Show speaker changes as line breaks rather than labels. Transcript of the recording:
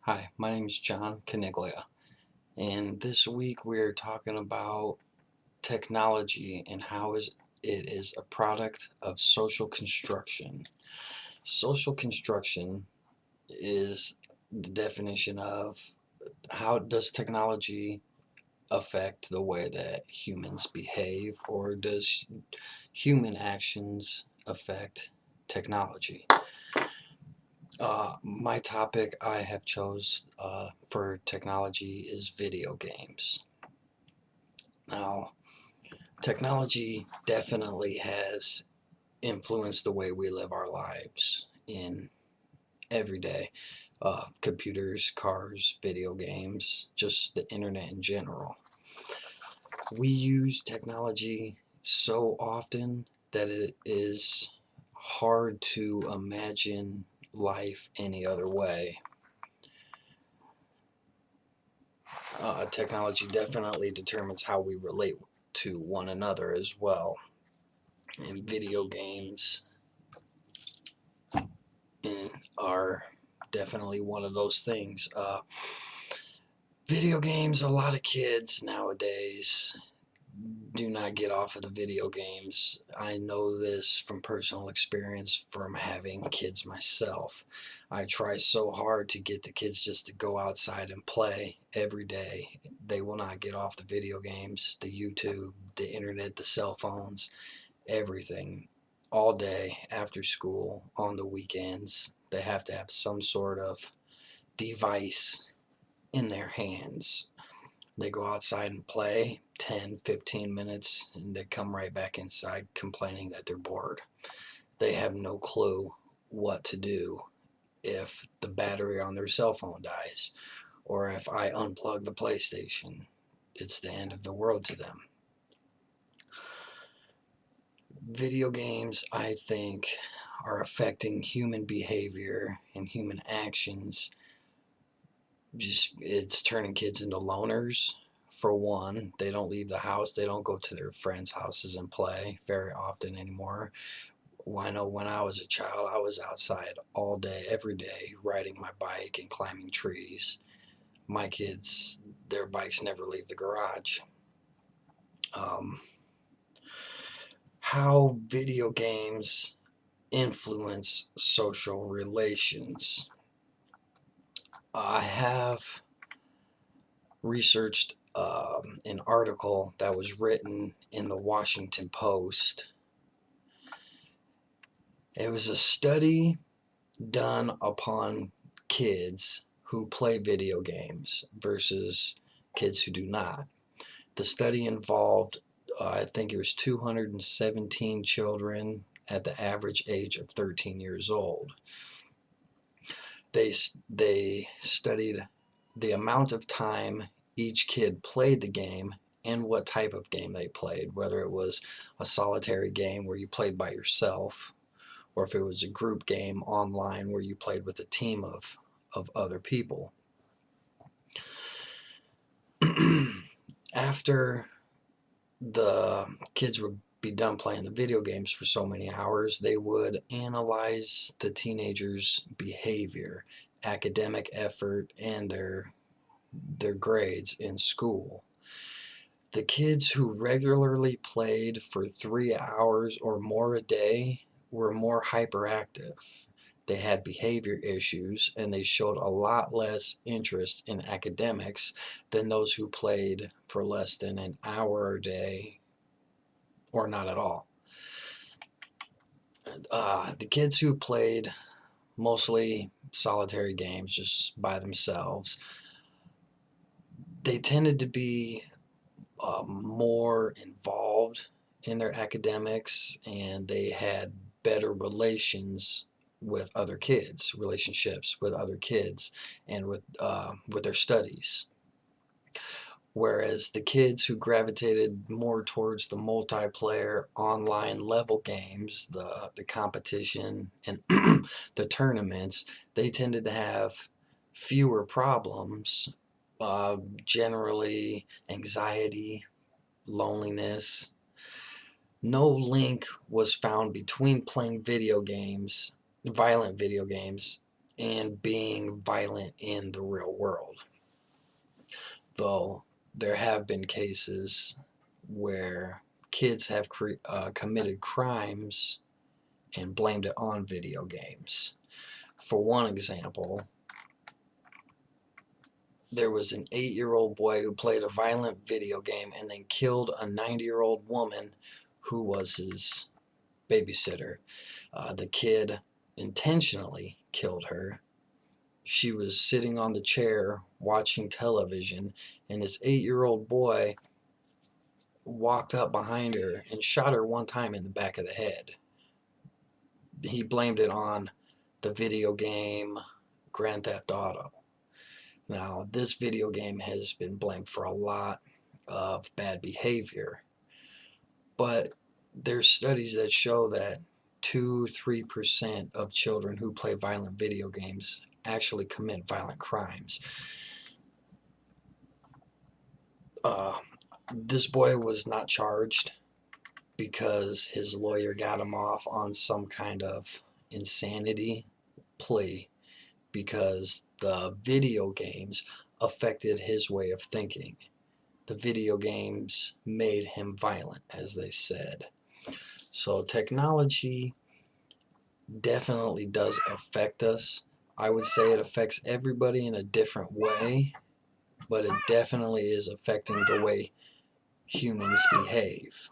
Hi, my name is John Caniglia, and this week we're talking about technology and how it is a product of social construction. Social construction is the definition of how does technology affect the way that humans behave, or does human actions affect technology? My topic I have chose for technology is video games. Now, technology definitely has influenced the way we live our lives in every day. Computers, cars, video games, just the internet in general. We use technology so often that it is hard to imagine life any other way. Technology definitely determines how we relate to one another as well. And video games are definitely one of those things. Video games, a lot of kids nowadays do not get off of the video games. I know this from personal experience from having kids myself. I try so hard to get the kids just to go outside and play every day. They will not get off the video games, the YouTube, the internet, the cell phones, everything. All day, after school, on the weekends, they have to have some sort of device in their hands. They go outside and play 10, 15 minutes, and they come right back inside complaining that they're bored. They have no clue what to do if the battery on their cell phone dies, or if I unplug the PlayStation. It's the end of the world to them. Video games, I think, are affecting human behavior and human actions. It's turning kids into loners. For one, they don't leave the house. They don't go to their friends' houses and play very often anymore. I know when I was a child, I was outside all day, every day, riding my bike and climbing trees. My kids, their bikes never leave the garage. How video games influence social relations. I have researched an article that was written in the Washington Post. It was a study done upon kids who play video games versus kids who do not. The study involved, I think it was 217 children at the average age of 13 years old. They studied the amount of time each kid played the game and what type of game they played, whether it was a solitary game where you played by yourself, or if it was a group game online where you played with a team of other people. After the kids would be done playing the video games for so many hours, they would analyze the teenagers' behavior, academic effort, and their grades in school. The kids who regularly played for 3 hours or more a day were more hyperactive. They had behavior issues, and they showed a lot less interest in academics than those who played for less than an hour a day or not at all. The kids who played mostly solitary games just by themselves, they tended to be more involved in their academics, and they had better relationships with other kids, and with their studies. Whereas the kids who gravitated more towards the multiplayer online level games, the competition and the tournaments, they tended to have fewer problems, generally anxiety, loneliness. No link was found between playing video games, violent video games, and being violent in the real world. Though there have been cases where kids have committed crimes and blamed it on video games. For one example, there was an 8-year-old boy who played a violent video game and then killed a 90-year-old woman who was his babysitter. The kid intentionally killed her. She was sitting on the chair watching television, and this 8-year-old boy walked up behind her and shot her one time in the back of the head. He blamed it on the video game Grand Theft Auto. Now, this video game has been blamed for a lot of bad behavior, but there's studies that show that 2-3% of children who play violent video games actually commit violent crimes. This boy was not charged because his lawyer got him off on some kind of insanity plea because the video games affected his way of thinking. The video games made him violent, as they said. So technology definitely does affect us. I would say it affects everybody in a different way, but it definitely is affecting the way humans behave.